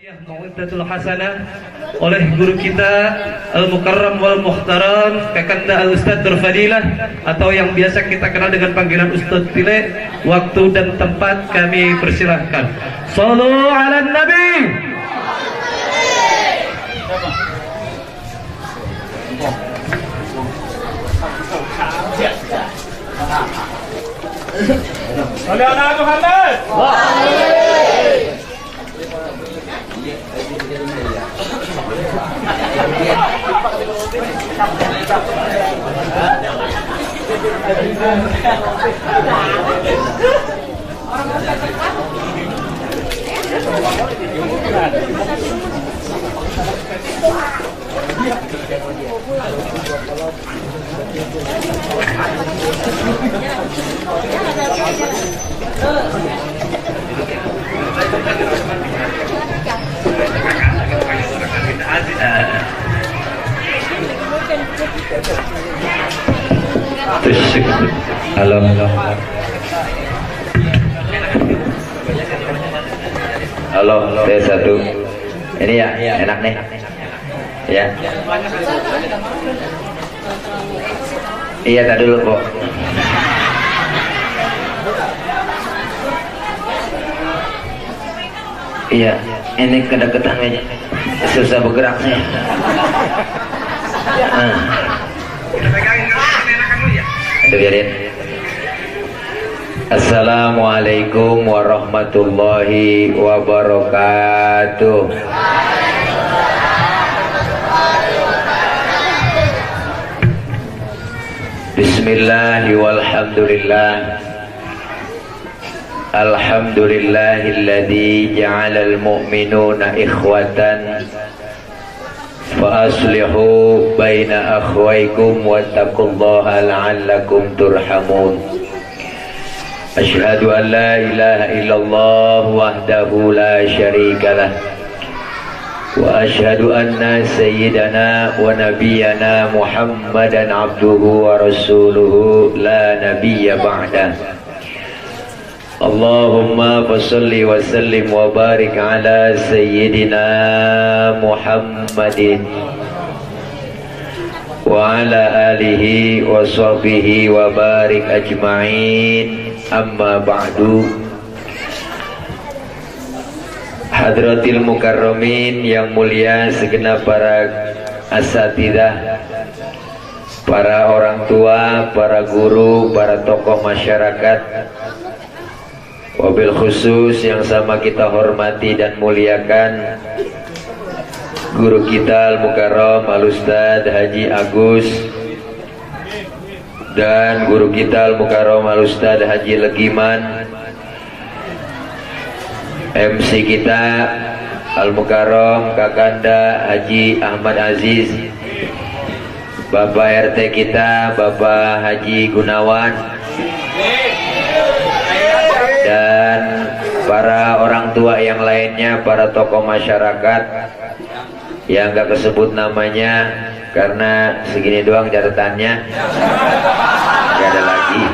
Mau'izatul hasanah oleh guru kita Al-Mukarram wal Muhtaram Kakanda Al-Ustadz Berfadilah atau yang biasa kita kenal dengan panggilan Ustadz Tile. Waktu dan tempat kami persilahkan. Shallu ala Nabi. Salli ala Muhammad. Halo. Halo, tes satu. Ini ya, enak nih. Ya. Iya, tadi dulu, Kok. Iya, ini kedekatan aja. Susah bergeraknya. Aduh, biarin. Assalamualaikum warahmatullahi wabarakatuh. Bismillahi walhamdulillah. Alhamdulillahilladzi ja'alal mu'minuna ikhwatan fa aslihu baina akhwaykum wattaqullaha la'allakum turhamun. Asyhadu an la ilaha illallah wahdahu la syarika lah wa asyhadu anna sayyidana wa nabiyyana Muhammadan abduhu wa rasuluhu la nabiyya ba'dah. Allahumma fassalli wa sallim wa barik ala sayyidina Muhammadin wa ala alihi wa sahbihi wa barik ajma'in. Amma ba'du. Hadratil mukarramin yang mulia, segenap para asatidah, para orang tua, para guru, para tokoh masyarakat, wabil khusus yang sama kita hormati dan muliakan guru kita Al-Mukarram Al-Ustadz Haji Agus dan guru kita Al-Mukarram Al-Ustadz Haji Legiman, MC kita Al-Mukarram Kakanda Haji Ahmad Aziz, Bapak RT kita Bapak Haji Gunawan, dan para orang tua yang lainnya, para tokoh masyarakat yang gak kesebut namanya karena segini doang catatannya, gak ada lagi.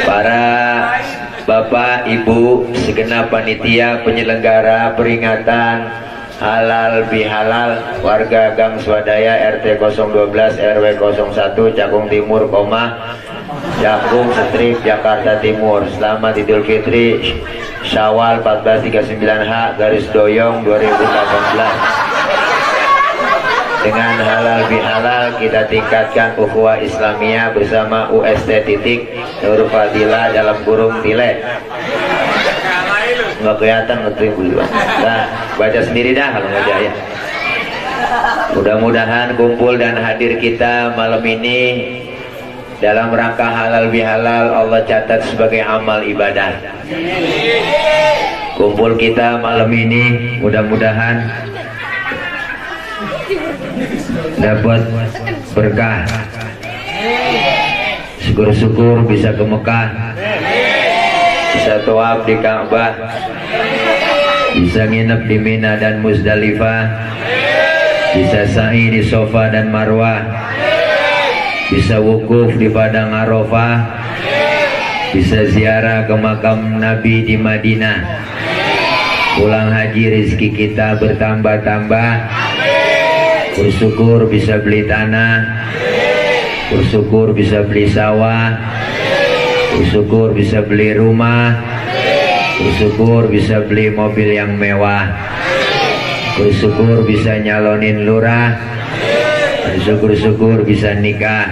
Para bapak, ibu, segenap panitia penyelenggara peringatan halal bihalal warga Gang Swadaya RT 012 RW 01 Cakung Timur, Cakung Strip, Jakarta Timur. Selamat Idul Fitri Syawal 1439H garis doyong 2018. Dengan halal bihalal kita tingkatkan ukhuwah Islamiyah bersama UST titik Nur Fadilah dalam kurung Tile. Nggak kelihatan ngetrim dulu. Nah, baca sendiri dah kalau nggak ya. Mudah-mudahan kumpul dan hadir kita malam ini dalam rangka halal bihalal Allah catat sebagai amal ibadah. Kumpul kita malam ini mudah-mudahan dapat berkah, syukur-syukur bisa ke Mekah, bisa tawaf di Ka'bah, bisa nginep di Mina dan Muzdalifah, bisa sa'i di Safa dan Marwah, bisa wukuf di Padang Arafah, bisa ziarah ke makam Nabi di Madinah, Pulang haji rezeki kita bertambah-tambah. Bersyukur bisa beli tanah, bersyukur bisa beli sawah, bersyukur bisa beli rumah, bersyukur bisa beli mobil yang mewah, bersyukur bisa nyalonin lurah, bersyukur bisa nikah.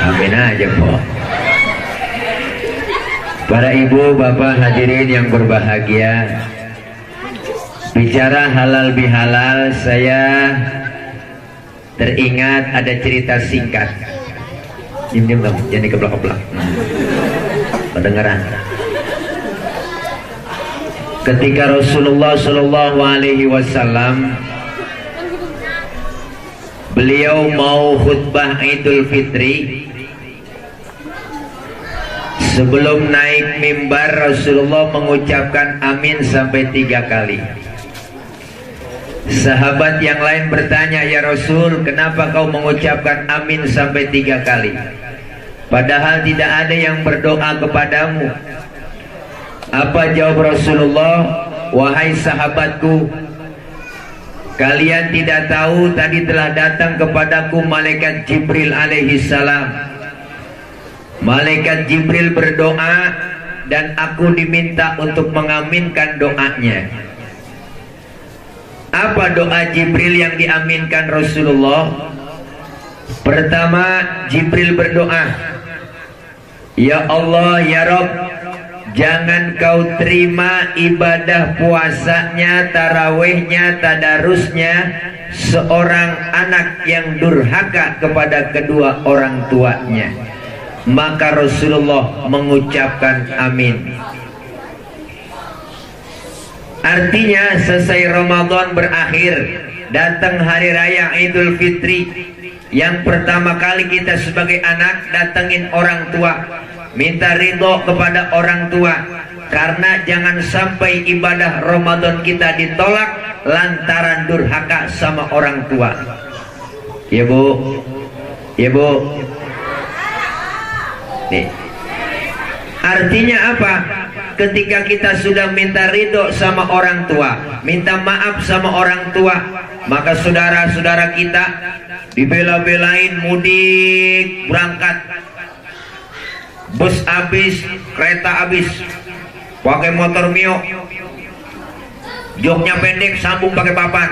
Amin aja po. Para ibu bapak hadirin yang berbahagia, bicara halal bihalal, saya teringat ada cerita singkat. Diam dong, jangan dikeblak-keblak. Kedengeran. Ketika Rasulullah Shallallahu Alaihi Wasallam beliau mau khutbah Idul Fitri, sebelum naik mimbar Rasulullah mengucapkan amin sampai 3 kali. Sahabat yang lain bertanya, ya Rasul, kenapa kau mengucapkan amin sampai 3 kali? Padahal tidak ada yang berdoa kepadamu. Apa jawab Rasulullah? Wahai sahabatku, kalian tidak tahu tadi telah datang kepadaku malaikat Jibril alaihi salam. Malaikat Jibril berdoa dan aku diminta untuk mengaminkan doanya. Apa doa Jibril yang diaminkan Rasulullah? Pertama, Jibril berdoa, ya Allah, ya Rabb, jangan kau terima ibadah puasanya, tarawihnya, tadarusnya seorang anak yang durhaka kepada kedua orang tuanya. Maka Rasulullah mengucapkan amin. Artinya selesai Ramadan berakhir, datang hari raya Idul Fitri. Yang pertama kali kita sebagai anak datengin orang tua, minta ridho kepada orang tua, karena jangan sampai ibadah Ramadan kita ditolak lantaran durhaka sama orang tua. Ya Bu, ya Bu. Nih. Artinya apa? Ketika kita sudah minta ridho sama orang tua, minta maaf sama orang tua, maka saudara-saudara kita dibela-belain mudik berangkat, bus habis, kereta habis, pakai motor mio, joknya pendek, sambung pakai papan,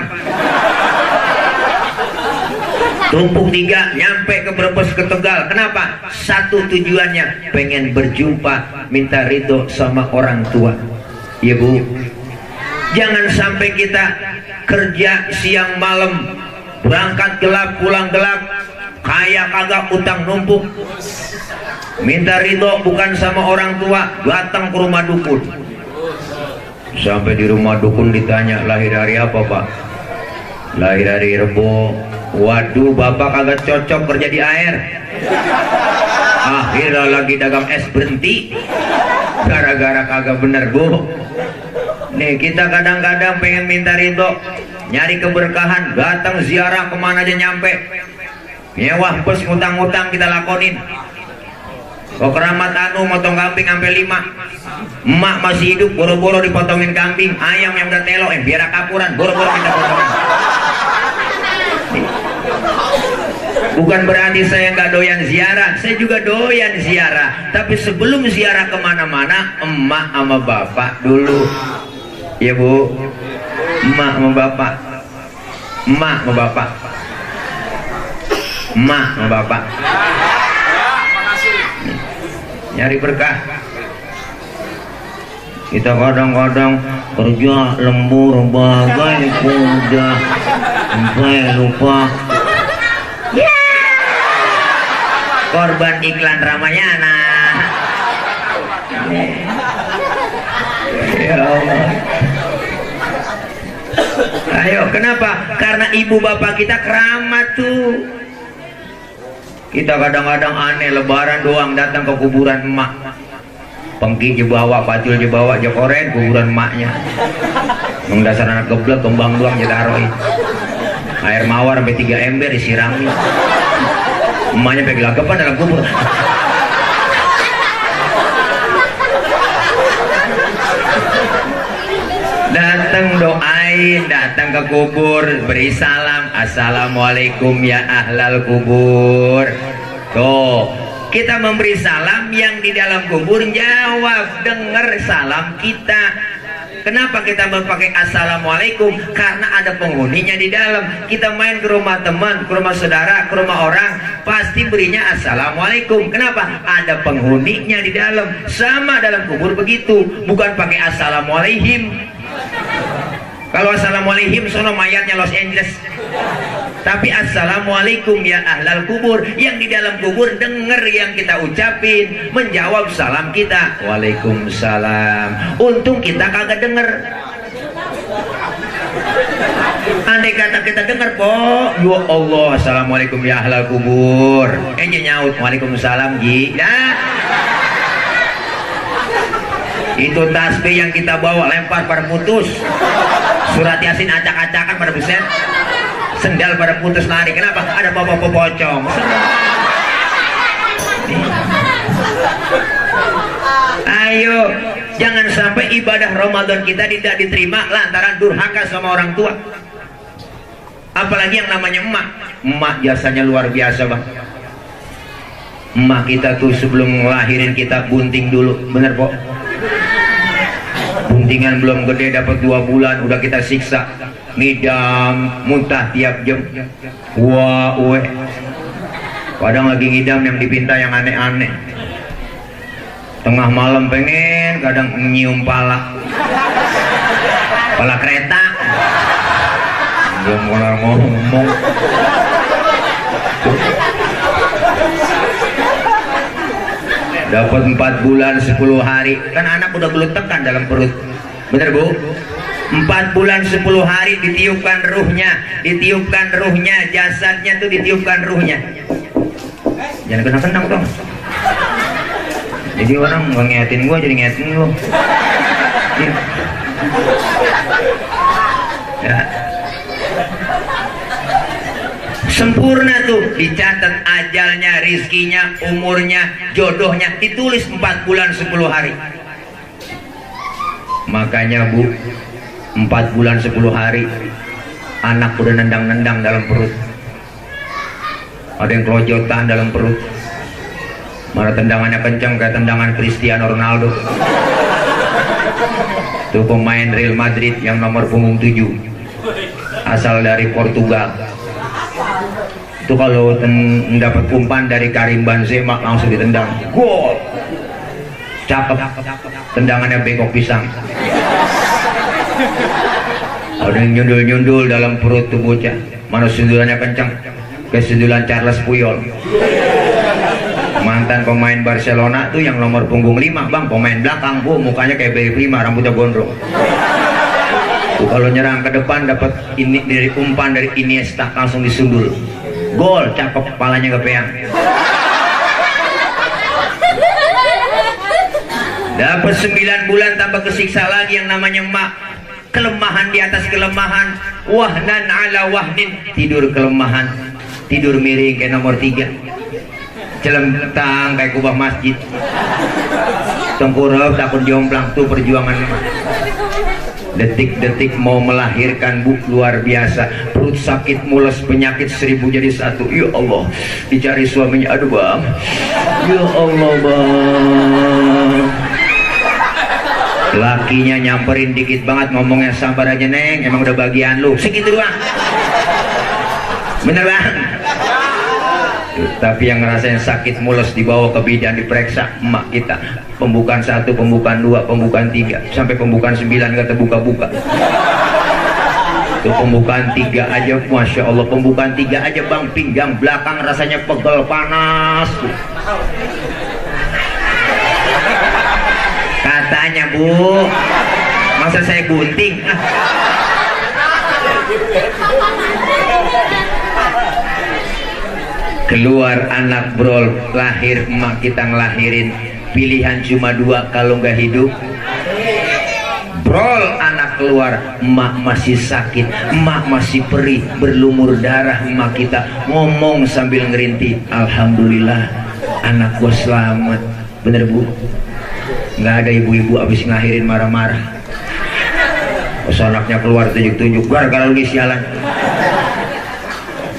tumpuk 3, nyampe ke Brebes, ke Tegal. Kenapa? Satu tujuannya, pengen berjumpa, minta ridho sama orang tua. Ya Bu, jangan sampai kita kerja siang malam, berangkat gelap, pulang gelap, kaya kagak, utang numpuk. Minta ridho bukan sama orang tua, datang ke rumah dukun. Sampai di rumah dukun ditanya, lahir dari apa Pak? Lahir dari Rebo. Waduh, bapak kagak cocok kerja di air. Akhirnya lagi dagang es berhenti gara-gara kagak bener Bu. Nih kita kadang-kadang pengen minta ridho, nyari keberkahan, datang ziarah kemana aja nyampe, mewah bos, ngutang-ngutang kita lakonin. Kok keramat anu motong kambing sampai 5, emak masih hidup boro-boro dipotongin kambing, ayam yang udah telo biar kapuran boro-boro kita potongin. Bukan berarti saya nggak doyan ziarah, saya juga doyan ziarah. Tapi sebelum ziarah kemana-mana, emak sama bapak dulu. Ya Bu, emak sama bapak, emak sama bapak, emak sama bapak. Nyari berkah. Kita kadang-kadang kerja lembur bagai kuda sampai lupa. Korban iklan Ramayana. Ya Allah. Ayo, kenapa? Karena ibu bapak kita keramat tuh. Kita kadang-kadang aneh, lebaran doang datang ke kuburan emak. Pengki jebawa, pacul jebawa, jekoren kuburan emaknya. Mengdasar anak geblek, kembang doang jetaroin. Air mawar sampai 3 ember disirami. Emaknya pakai gelagapan dalam kubur. lain datang ke kubur beri salam, assalamualaikum ya ahlal kubur. Tuh, kita memberi salam, yang di dalam kubur jawab, dengar salam kita. Kenapa kita pakai assalamualaikum? Karena ada penghuninya di dalam. Kita main ke rumah teman, ke rumah saudara, ke rumah orang, pasti berinya assalamualaikum. Kenapa? Ada penghuninya di dalam. Sama dalam kubur begitu, bukan pakai assalamualaikum. Kalau assalamualaikum sono mayatnya Los Angeles. Tapi assalamualaikum ya ahlal kubur, yang di dalam kubur dengar yang kita ucapin, menjawab salam kita, waalaikumsalam. Untung kita kagak denger. Andai kata kita dengar, po, ya Allah, assalamualaikum ya ahlal kubur, nyaut waalaikumsalam ji. Nah, itu tasbih yang kita bawa lempar pada putus, surat yasin acak-acakan pada buset, sendal pada putus lari. Kenapa? Ada bapak pocong. Ayo, jangan sampai ibadah Ramadan kita tidak diterima lantaran durhaka sama orang tua. Apalagi yang namanya emak. Emak jasanya luar biasa, Bang. Emak kita tuh sebelum ngelahirin kita bunting dulu, bener po? Buntingan belum gede, dapat 2 bulan udah kita siksa, ngidam, muntah tiap jam. Wah, kadang lagi ngidam yang dipinta yang aneh-aneh. Tengah malam pengen, kadang nyium pala kereta. Belum kelar ngomong. Dapat 4 bulan 10 hari, kan anak udah geletekan dalam perut, bener bu? 4 bulan 10 hari ditiupkan ruhnya, jasadnya tuh ditiupkan ruhnya. Jangan kena-kenang dong. Jadi orang nggak ngeyatin gua, jadi ngeyatin lu. Ya. Sempurna tuh, dicatat ajalnya, rizkinya, umurnya, jodohnya, ditulis 4 bulan 10 hari. Makanya bu, 4 bulan 10 hari anak udah nendang-nendang dalam perut, ada yang kelojotan dalam perut, mana tendangannya kencang kayak tendangan Cristiano Ronaldo. Tuh pemain Real Madrid yang nomor punggung 7, asal dari Portugal. Itu kalau mendapat umpan dari Karim Benzema langsung ditendang, gol, cakep, tendangannya bengkok pisang. Ada yang nyundul-nyundul dalam perut tuh bocah, mana sundulannya kencang kayak sundulan Charles Puyol. Mantan pemain Barcelona tuh yang nomor punggung 5 bang, pemain belakang, mukanya kayak bayi prima, rambutnya gondrong. Tuh kalau nyerang ke depan dapat ini dari umpan dari Iniesta langsung disundul, gol, cakep, kepalanya kepeang. Dapat 9 bulan tambah kesiksa lagi yang namanya emak. Kelemahan di atas kelemahan, wahnan ala wahnin, tidur kelemahan, tidur miring kayak nomor 3, celentang kayak kubah masjid, tengkurap takut jomplang. Tuh perjuangan. Detik-detik mau melahirkan bu, luar biasa, perut sakit, mules, penyakit 1000 jadi 1. Ya Allah, dicari suaminya, aduh bang, ya Allah bang. Lakinya nyamperin dikit banget, ngomongnya sabar aja neng, emang udah bagian lu, segitu doang, bener bang. Tapi yang ngerasain sakit mules dibawa ke bidan, diperiksa emak kita, pembukaan 1, pembukaan 2, pembukaan 3, sampai pembukaan 9 gak terbuka-buka. Tuh pembukaan 3 aja, masya Allah, pembukaan 3 aja bang, pinggang belakang rasanya pegel panas. Katanya bu, masa saya gunting? Keluar anak brol, lahir emak kita ngelahirin, pilihan cuma 2 kalau nggak hidup. Brol anak keluar, emak masih sakit, emak masih perih, berlumur darah. Emak kita ngomong sambil ngerintih, alhamdulillah anak gua selamat. Bener bu? Nggak ada ibu-ibu abis ngelahirin marah-marah. Pas anaknya keluar tunjuk-tunjuk, gara-gara lu sialan.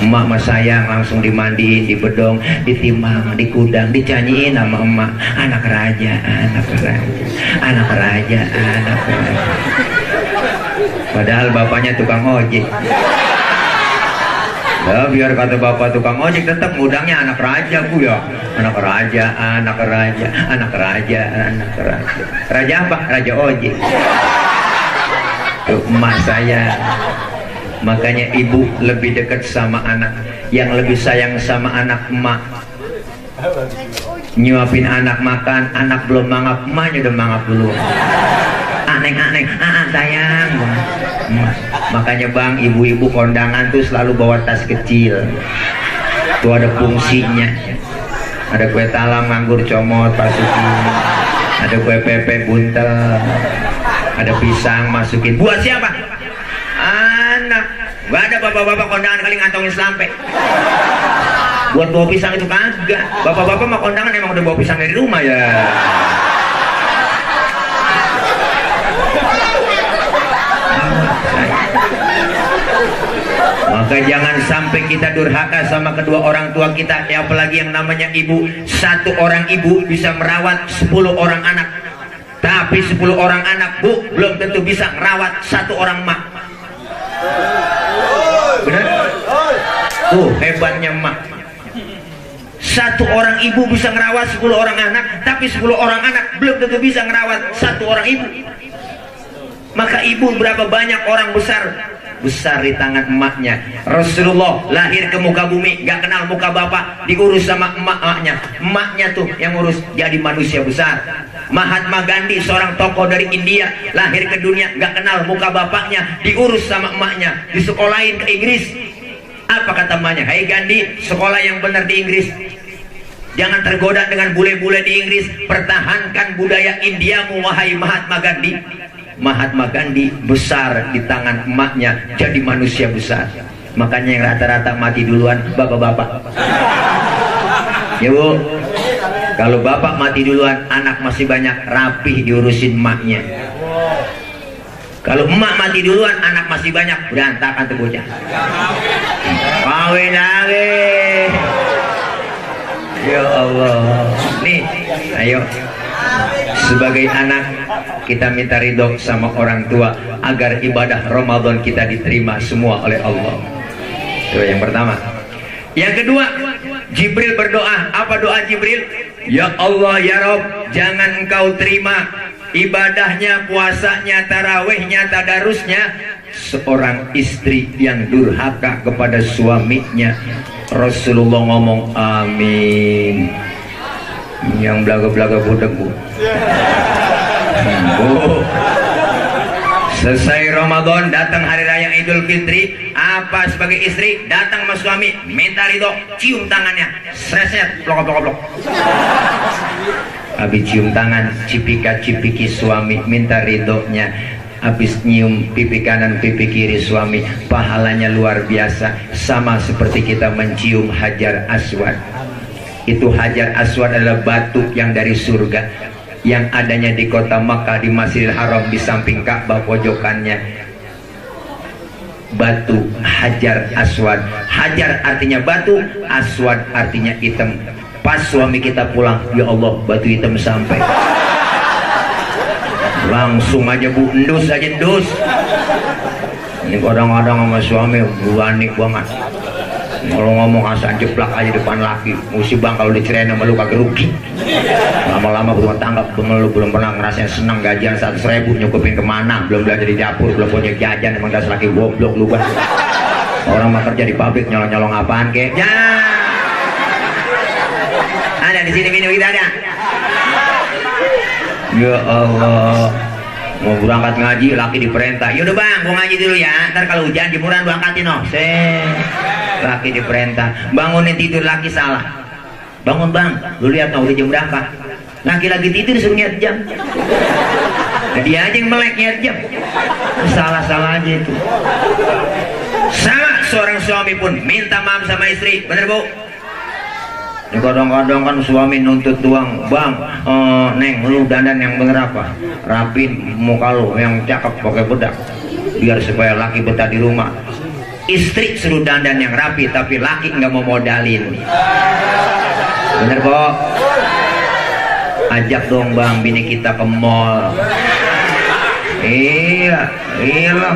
Emak mah sayang, langsung dimandiin, dibedong, ditimang, dikudang, dicanyiin sama emak. Anak raja, anak raja, anak raja, anak raja. Padahal bapaknya tukang ojek. Ya, biar kata bapak tukang ojek tetap ngudangnya anak raja bu ya. Anak raja, anak raja, anak raja, anak raja. Raja apa? Raja ojek. Tuh emak saya. Makanya ibu lebih dekat sama anak. Yang lebih sayang sama anak emak. Nyuapin anak makan, anak belum mangap, emaknya udah mangap dulu. Neng, sayang. Makanya bang, ibu-ibu kondangan tuh selalu bawa tas kecil. Tuh ada fungsinya. Ada kue talam nganggur comot masukin. Ada kue pepe buntel. Ada pisang masukin. Buat siapa? Anak. Gak ada bapak-bapak kondangan kali ngantongin selampe. Buat bawa pisang itu kagak. Bapak-bapak mah kondangan emang udah bawa pisang dari rumah ya. Maka jangan sampai kita durhaka sama kedua orang tua kita, ya apalagi yang namanya ibu. Satu orang ibu bisa merawat 10 orang anak, tapi 10 orang anak bu belum tentu bisa merawat satu orang mak. Benar? Tuh hebatnya mak. Satu orang ibu bisa merawat 10 orang anak, tapi 10 orang anak belum tentu bisa merawat satu orang ibu. Maka ibu berapa banyak orang besar di tangan emaknya. Rasulullah lahir ke muka bumi gak kenal muka bapak, diurus sama emaknya. Emaknya tuh yang ngurus jadi manusia besar. Mahatma Gandhi seorang tokoh dari India lahir ke dunia gak kenal muka bapaknya, diurus sama emaknya, disekolahin ke Inggris. Apa kata emaknya? Hai Gandhi, sekolah yang benar di Inggris, jangan tergoda dengan bule-bule di Inggris, pertahankan budaya Indiamu wahai Mahatma Gandhi. Mahatma Gandhi besar di tangan emaknya jadi manusia besar. Makanya yang rata-rata mati duluan bapak-bapak. Ya bu, kalau bapak mati duluan anak masih banyak, rapih diurusin emaknya. Kalau emak mati duluan anak masih banyak, berantakan tuh bocah. Kawin lagi. Ya Allah. Nih, ayo. Sebagai anak kita minta ridho sama orang tua agar ibadah Ramadan kita diterima semua oleh Allah. Itu yang pertama. Yang kedua, Jibril berdoa. Apa doa Jibril? Ya Allah ya Rob, jangan engkau terima ibadahnya, puasanya, tarawehnya, tadarusnya seorang istri yang durhaka kepada suaminya. Rasulullah ngomong amin. Yang belaga-belaga budak bu. Selesai Ramadan, datang hari raya Idul Fitri, apa sebagai istri datang sama suami minta ridho, cium tangannya, sreset, blok. Habis cium tangan, cipika-cipiki suami, minta ridhonya. Habis nyium pipi kanan, pipi kiri suami, pahalanya luar biasa, sama seperti kita mencium Hajar Aswad. Itu Hajar Aswad adalah batu yang dari surga, yang adanya di kota Makkah, di Masjidil Haram, di samping Ka'bah pojokannya. Batu Hajar Aswad. Hajar artinya batu, Aswad artinya hitam. Pas suami kita pulang, ya Allah batu hitam sampai. Langsung aja bu, endus aja endus. Ini kadang-kadang sama suami berani banget. Kalau ngomong asal jeplak aja depan laki, mesti bang kalau dicerain sama lu kagak rugi. Lama-lama berumah tangga lu belum pernah ngerasain senang gajian 100.000 nyukupin kemana, belum belajar di dapur, belum punya jajan, emang dasar laki goblok lu bang. Orang mah kerja di pabrik nyolong-nyolong apaan kek? Ya. Ada di sini minum kita ada. Ya Allah. Mau berangkat ngaji, laki diperintah. Yaudah bang, gua ngaji dulu ya. Ntar kalau hujan jemuran gua angkatin noh. Laki diperintah. Bangunin tidur laki salah. Bangun bang, lu lihat noh udah jam berapa? Laki lagi tidur suruh niat jam. Nah, dia aja yang melek niat jam. Salah-salah aja itu. Sama seorang suami pun minta maaf sama istri, bener bu? Kadang-kadang kan suami nuntut doang, bang, neng lu dandan yang bener apa? Rapin muka lu yang cakep pakai bedak. biar supaya laki betah di rumah. Istri suruh dandan yang rapi, tapi laki nggak mau modalin. Bener kok? Ajak dong bang bini kita ke mall. Iya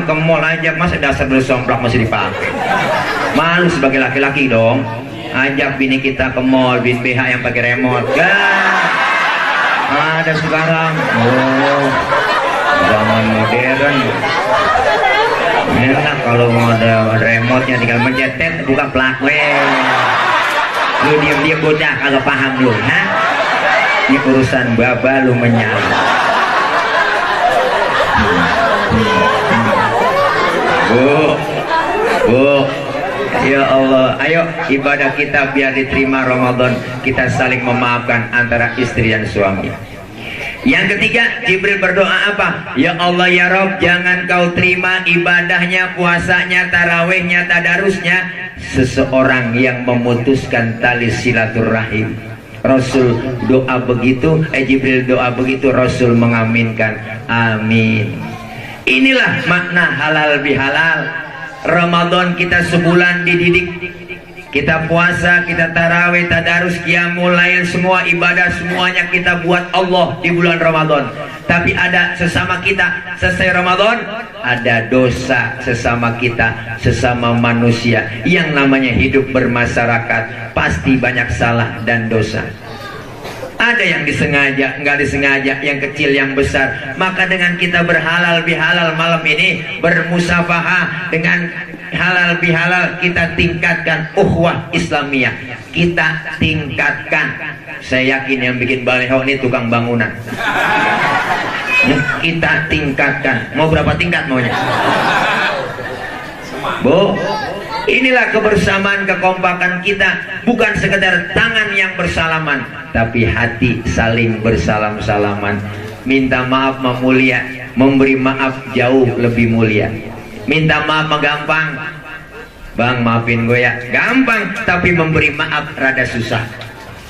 ke mall ajak, masa dasar bersomplak masih dipakai. Malu sebagai laki-laki dong. Ajak bini kita ke mall, bin BH yang pakai remote. Ada sekarang. Oh, zaman modern. Enak kalau ada remote-nya, tinggal mencet buka plug. Lu diam-diam bocah kagak paham lu, ha? Ini urusan baba lu menyala. Bu, ya Allah, ayo ibadah kita biar diterima Ramadan, kita saling memaafkan antara istri dan suami. Yang ketiga, Jibril berdoa apa? Ya Allah ya Rob, jangan kau terima ibadahnya, puasanya, tarawihnya, tadarusnya seseorang yang memutuskan tali silaturahim. Rasul doa begitu, Jibril doa begitu, Rasul mengaminkan, amin. Inilah makna halal bihalal. Ramadan kita sebulan dididik, kita puasa, kita tarawih, tadarus, qiyamul lail, semua ibadah semuanya kita buat Allah di bulan Ramadan. Tapi ada sesama kita selesai Ramadan, ada dosa sesama kita, sesama manusia. Yang namanya hidup bermasyarakat pasti banyak salah dan dosa. Ada yang disengaja, nggak disengaja, yang kecil, yang besar. Maka dengan kita berhalal bihalal malam ini, bermusafahah dengan halal bihalal, kita tingkatkan ukhuwah Islamiyah. Kita tingkatkan. Saya yakin yang bikin baliho ini tukang bangunan. Kita tingkatkan. Mau berapa tingkat maunya? Bu, inilah kebersamaan, kekompakan kita. Bukan sekedar tangan yang bersalaman, tapi hati saling bersalam-salaman. Minta maaf memulia, memberi maaf jauh lebih mulia. Minta maaf mah gampang, bang maafin gue ya, gampang. Tapi memberi maaf rada susah.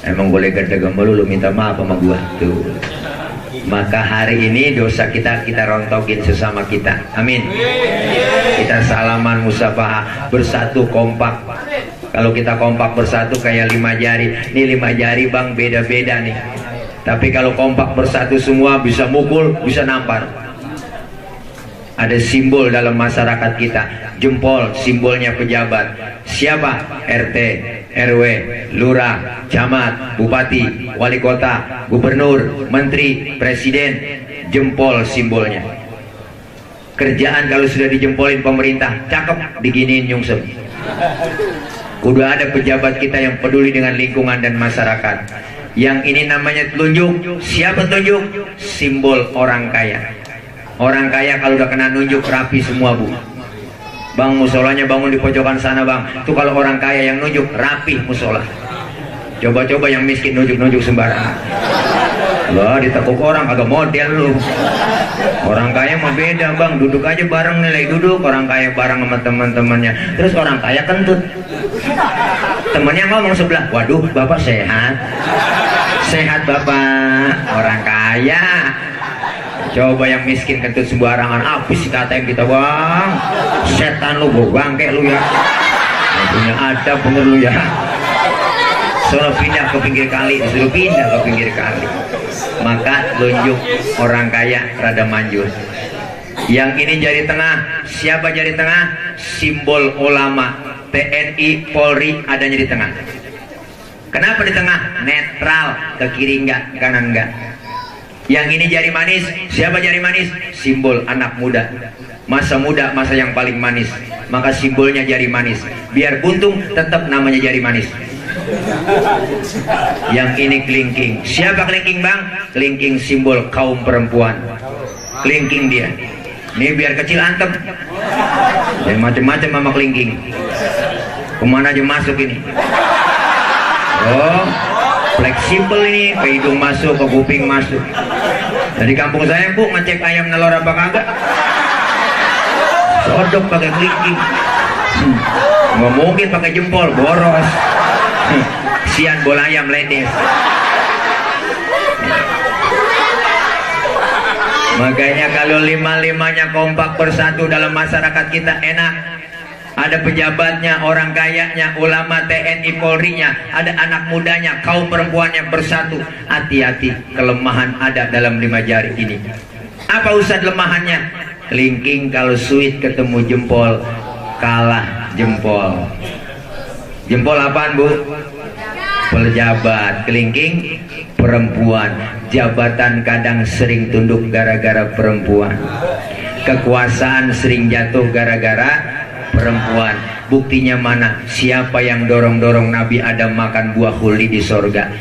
Emang boleh gede-gede melulu minta maaf sama gue tuh. Maka hari ini dosa kita rontokin sesama kita, amin. Kita salaman, musafahah, bersatu, kompak. Kalau kita kompak bersatu kayak 5 jari. Ini 5 jari bang beda-beda nih. Tapi kalau kompak bersatu semua bisa mukul, bisa nampar. Ada simbol dalam masyarakat kita. Jempol, simbolnya pejabat. Siapa? RT, RW, lurah, camat, bupati, wali kota, gubernur, menteri, presiden. Jempol simbolnya. Kerjaan kalau sudah dijempolin pemerintah, cakep, diginiin nyungsep. Udah ada pejabat kita yang peduli dengan lingkungan dan masyarakat. Yang ini namanya telunjuk. Siapa telunjuk? Simbol orang kaya. Orang kaya kalau udah kena nunjuk rapi semua bu. Bang musolanya bangun di pojokan sana bang. Itu kalau orang kaya yang nunjuk rapi musola. Coba-coba yang miskin nunjuk-nunjuk sembarangan. Loh ditekuk orang agak model lu. Orang kaya mah beda bang. Duduk aja bareng, nilai duduk. Orang kaya bareng sama teman-temannya. Terus orang kaya kentut. Temennya ngomong sebelah, waduh bapak sehat. Sehat bapak. Orang kaya. Coba yang miskin kentut sembarangan, habis katain kita bang. Setan lu, bangke lu ya. Punya adab bener lu ya. Soalnya pindah ke pinggir kali, disuruh pindah ke pinggir kali. Maka tunjuk orang kaya rada manjur. Yang ini jari tengah. Siapa jari tengah? Simbol ulama. TNI, Polri adanya di tengah. Kenapa di tengah? Netral, ke kiri enggak, kanan enggak. Yang ini jari manis. Siapa jari manis? Simbol anak muda. Masa muda, masa yang paling manis. Maka simbolnya jari manis. Biar buntung, tetap namanya jari manis. Yang ini kelingking. Siapa kelingking bang? Kelingking simbol kaum perempuan. Kelingking dia. Ini biar kecil antep. Ya macam-macam sama kelingking. Kemana aja masuk ini. Oh, fleksibel ini. Ke hidung masuk, ke kuping masuk. Dari kampung saya bu ngecek ayam nelor apa kagak. Sodok pakai kelingking. Nggak mungkin pakai jempol, boros. Sian bola ayam ledes. Makanya kalau lima-limanya kompak bersatu dalam masyarakat kita enak. Ada pejabatnya, orang kayanya, ulama, TNI, Polri-nya, ada anak mudanya, kaum perempuannya bersatu. Hati-hati, kelemahan ada dalam 5 jari ini. Apa usah kelemahannya? Kelingking kalau sweet ketemu jempol, kalah jempol. Jempol apaan, Bu? Pejabat. Kelingking perempuan. Jabatan kadang sering tunduk gara-gara perempuan. Kekuasaan sering jatuh gara-gara perempuan. Buktinya mana? Siapa yang dorong-dorong Nabi Adam makan buah khuldi di sorga?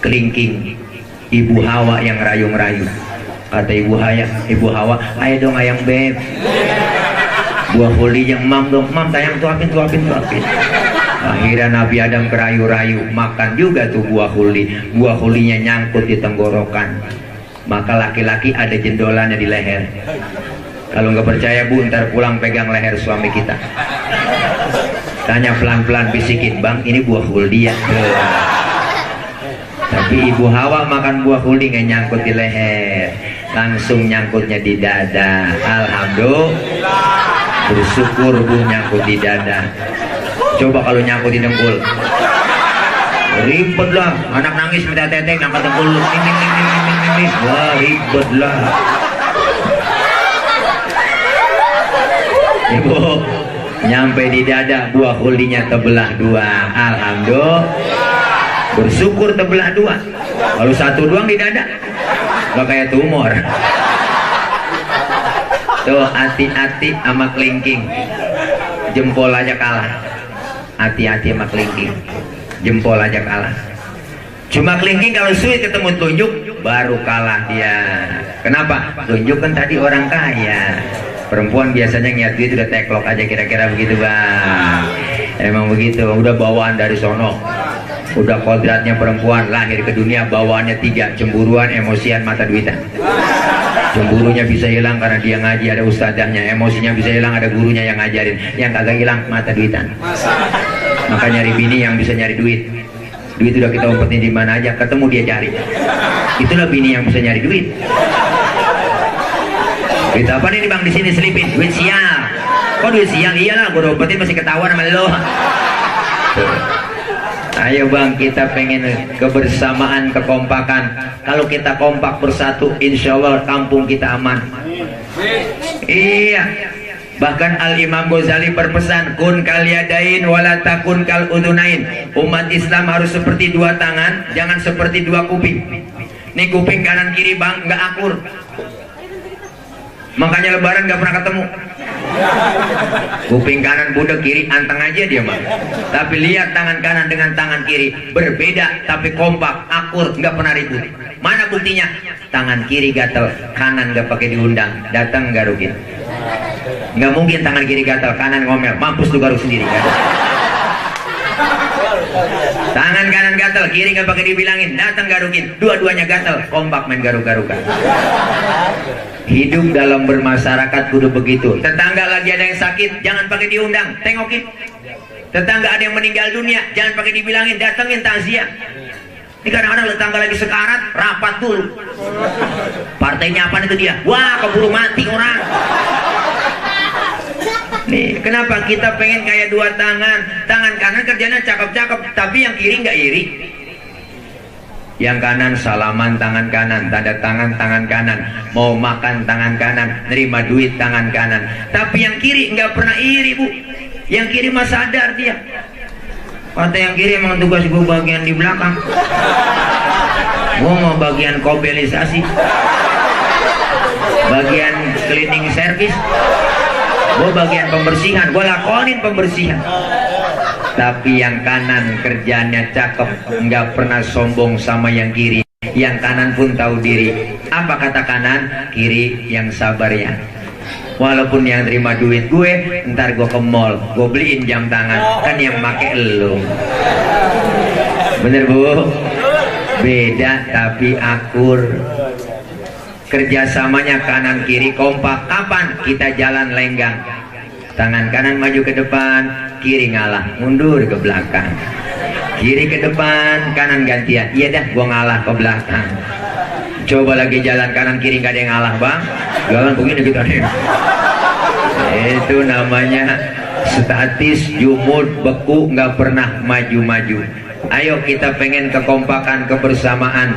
Kelingking. Ibu Hawa yang rayung-rayung. Kata Ibu Hawa, ayo dong ayang beb, buah khuldi yang mam dong, mam tayang tuapin. Akhirnya Nabi Adam kerayu-rayu, makan juga tuh buah khuldi. Buah khuldinya nyangkut di tenggorokan. Maka laki-laki ada jendolannya di leher. Kalau nggak percaya Bu, ntar pulang pegang leher suami kita. Tanya pelan-pelan, bisikin, bang ini buah khuldi ya. Tapi Ibu Hawa makan buah khuldi nggak nyangkut di leher, langsung nyangkutnya di dada. Alhamdulillah, bersyukur Bu nyangkut di dada. Coba kalau nyangkut di dengkul, ribet lah. Anak nangis minta tetek, ngangkat dengkul, ini. Wah ribet lah. Ibu nyampe di dada, buah khuldinya terbelah 2. Alhamdulillah, bersyukur terbelah 2. Kalau 1 doang di dada, nggak kayak tumor. Tuh hati-hati sama kelingking, jempol aja kalah. Hati-hati sama kelingking, jempol aja kalah. Cuma kelingking kalau sulit ketemu telunjuk baru kalah dia. Kenapa? Telunjuk kan tadi orang kaya. Perempuan biasanya ngeliat duit udah teklok aja, kira-kira begitu bang. Emang begitu, udah bawaan dari sono. Udah kodratnya perempuan lahir ke dunia bawaannya 3, cemburuan, emosian, mata duitan. Cemburunya bisa hilang karena dia ngaji, ada ustadzahnya. Emosinya bisa hilang, ada gurunya yang ngajarin. Yang kagak hilang, mata duitan. Maka nyari bini yang bisa nyari duit. Duit udah kita umpetin di mana aja, ketemu dia cari. Itulah bini yang bisa nyari duit. Duit apa nih bang di sini selipin? Duit sial. Kok duit sial? Iyalah, gue udah umpetin masih ketahuan sama lo. Ayo bang, kita pengen kebersamaan, kekompakan. Kalau kita kompak bersatu, insya Allah kampung kita aman. Iya. Bahkan Al-Imam Ghazali berpesan, kun kal yadain wala takun kal udunain. Umat Islam harus seperti 2 tangan, jangan seperti 2 kuping. Nih kuping kanan kiri bang, nggak akur. Makanya lebaran nggak pernah ketemu. Kuping kanan budak, kiri anteng aja dia mah. Tapi lihat tangan kanan dengan tangan kiri berbeda, tapi kompak, akur, nggak pernah ribut. Mana buktinya? Tangan kiri gatel, kanan nggak pakai diundang, datang garukin. Nggak mungkin tangan kiri gatel, kanan ngomel, mampus lu garuk sendiri kan? Tangan kanan gatel, kiri nggak pakai dibilangin, datang garukin, dua-duanya gatel, kompak main garuk-garukan. Hidup dalam bermasyarakat kudu begitu. Tetangga lagi ada yang sakit, jangan pakai diundang, tengokin. Tetangga ada yang meninggal dunia, jangan pakai dibilangin, datengin takziah. Ini kadang-kadang tetangga lagi sekarat, rapat dulu. Partainya apa itu dia? Wah, keburu mati orang. Nih, kenapa kita pengen kayak 2 tangan? Tangan kanan kerjanya cakep-cakep, tapi yang kiri nggak iri. Yang kanan salaman tangan kanan, tanda tangan tangan kanan, mau makan tangan kanan, nerima duit tangan kanan. Tapi yang kiri nggak pernah iri Bu. Yang kiri mah sadar dia. Kata yang kiri emang tugas gue bagian di belakang. Gue mau bagian kobelisasi, bagian cleaning service, gue bagian pembersihan, gue lakonin pembersihan. Tapi yang kanan kerjanya cakep, nggak pernah sombong sama yang kiri. Yang kanan pun tahu diri. Apa kata kanan? Kiri yang sabar ya. Walaupun yang terima duit gue, ntar gue ke mall, gue beliin jam tangan, kan yang make elu. Bener Bu? Beda tapi akur. Kerjasamanya kanan kiri kompak. Kapan kita jalan lenggang? Tangan kanan maju ke depan, kiri ngalah, mundur ke belakang. Kiri ke depan, kanan gantian. Iya dah, gua ngalah ke belakang. Coba lagi jalan kanan kiri nggak ada yang ngalah bang, jalan begini kita nih. Itu namanya statis, jumud, beku, nggak pernah maju-maju. Ayo kita pengen kekompakan, kebersamaan.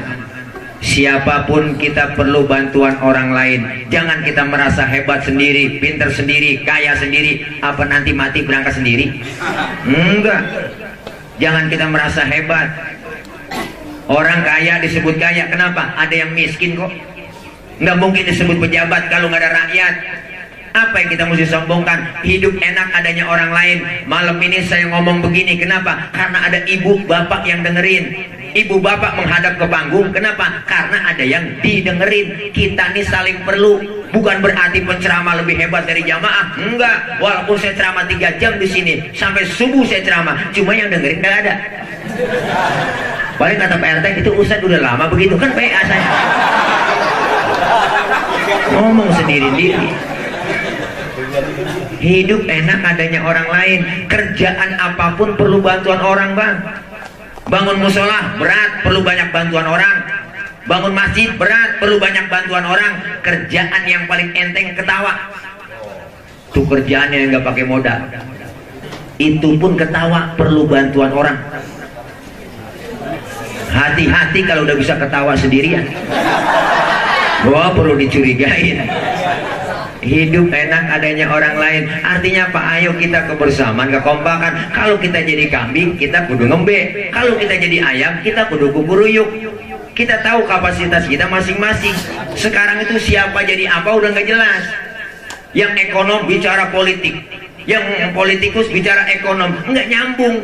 Siapapun kita perlu bantuan orang lain. Jangan kita merasa hebat sendiri, pintar sendiri, kaya sendiri. Apa nanti mati berangkat sendiri? Enggak. Jangan kita merasa hebat. Orang kaya disebut kaya, kenapa? Ada yang miskin kok. Nggak mungkin disebut pejabat kalau nggak ada rakyat. Apa yang kita mesti sombongkan? Hidup enak adanya orang lain. Malam ini saya ngomong begini, kenapa? Karena ada ibu bapak yang dengerin. Ibu bapak menghadap ke panggung, kenapa? Karena ada yang didengerin. Kita nih saling perlu. Bukan berarti penceramah lebih hebat dari jamaah, enggak. Walaupun saya ceramah 3 jam di sini, sampai subuh saya ceramah, cuma yang dengerin nggak ada. Paling kata Pak RT itu Ustadz udah lama begitu kan, PA saya ngomong sendiri-sendiri. Hidup enak adanya orang lain. Kerjaan apapun perlu bantuan orang bang. Bangun musola berat, perlu banyak bantuan orang. Bangun masjid berat, perlu banyak bantuan orang. Kerjaan yang paling enteng ketawa, itu kerjaan yang nggak pakai modal. Itu pun ketawa perlu bantuan orang. Hati-hati kalau udah bisa ketawa sendirian. Wah, perlu dicurigain. Hidup enak adanya orang lain. Artinya apa? Ayo kita kebersamaan, kekompakan. Kalau kita jadi kambing, kita kudu ngembe. Kalau kita jadi ayam, kita kudu kukuruyuk. Kita tahu kapasitas kita masing-masing. Sekarang itu siapa jadi apa udah nggak jelas. Yang ekonom bicara politik, yang politikus bicara ekonom, nggak nyambung.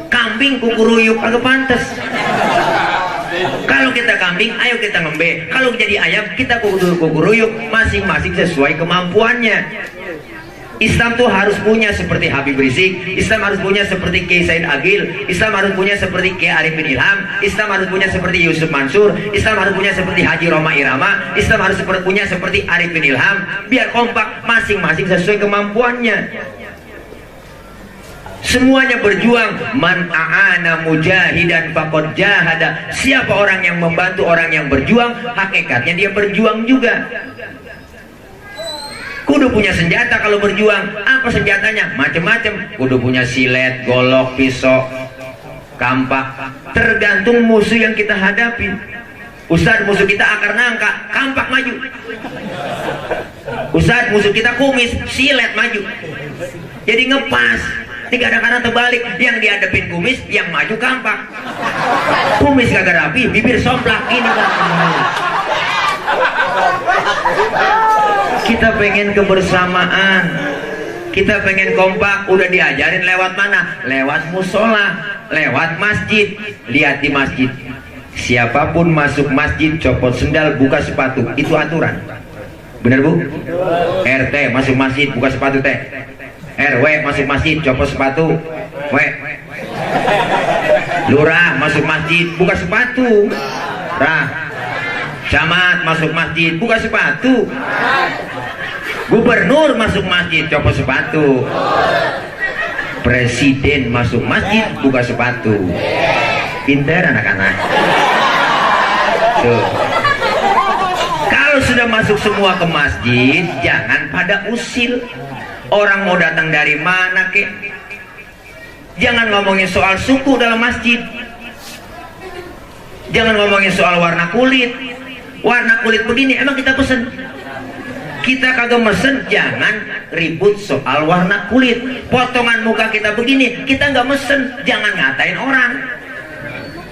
Kambing kukuruyuk agak pantas. Kalau kita kambing, ayo kita ngembe. Kalau jadi ayam, kita kukuruyuk. Masing-masing sesuai kemampuannya. Islam tuh harus punya seperti Habib Rizik, Islam harus punya seperti Kiai Said Agil, Islam harus punya seperti Kiai Arifin Ilham, Islam harus punya seperti Yusuf Mansur, Islam harus punya seperti Haji Roma Irama, Islam harus punya seperti Arifin Ilham. Biar kompak, masing-masing sesuai kemampuannya. Semuanya berjuang. Man a'ana mujahidan faqad jahada. Siapa orang yang membantu orang yang berjuang, hakikatnya dia berjuang juga. Kudu punya senjata kalau berjuang. Apa senjatanya? Macam-macam. Kudu punya silet, golok, pisau, kampak. Tergantung musuh yang kita hadapi. Ustadz, musuh kita akar nangka, kampak maju. Ustadz, musuh kita kumis, silet maju. Jadi ngepas. Ini kadang-kadang terbalik, yang dihadapin kumis, yang maju kampak. Kumis kagak rapi, bibir somplak ini kan. Kita pengen kebersamaan, kita pengen kompak. Udah diajarin lewat mana? Lewat musola, lewat masjid. Lihat di masjid, siapapun masuk masjid copot sendal, buka sepatu, itu aturan. Bener bu? RT masuk masjid buka sepatu teh. RW masuk masjid copot sepatu. W. Lurah masuk masjid buka sepatu. Rah. Camat masuk masjid buka sepatu. Gubernur masuk masjid copot sepatu. Presiden masuk masjid buka sepatu. Pinter anak-anak. Tuh. Kalau sudah masuk semua ke masjid, jangan pada usil. Orang mau datang dari mana kek? Jangan ngomongin soal suku dalam masjid. Jangan ngomongin soal warna kulit. Warna kulit begini emang kita pesen? Kita kagak mesen. Jangan ribut soal warna kulit. Potongan muka kita begini, kita nggak mesen. Jangan ngatain orang.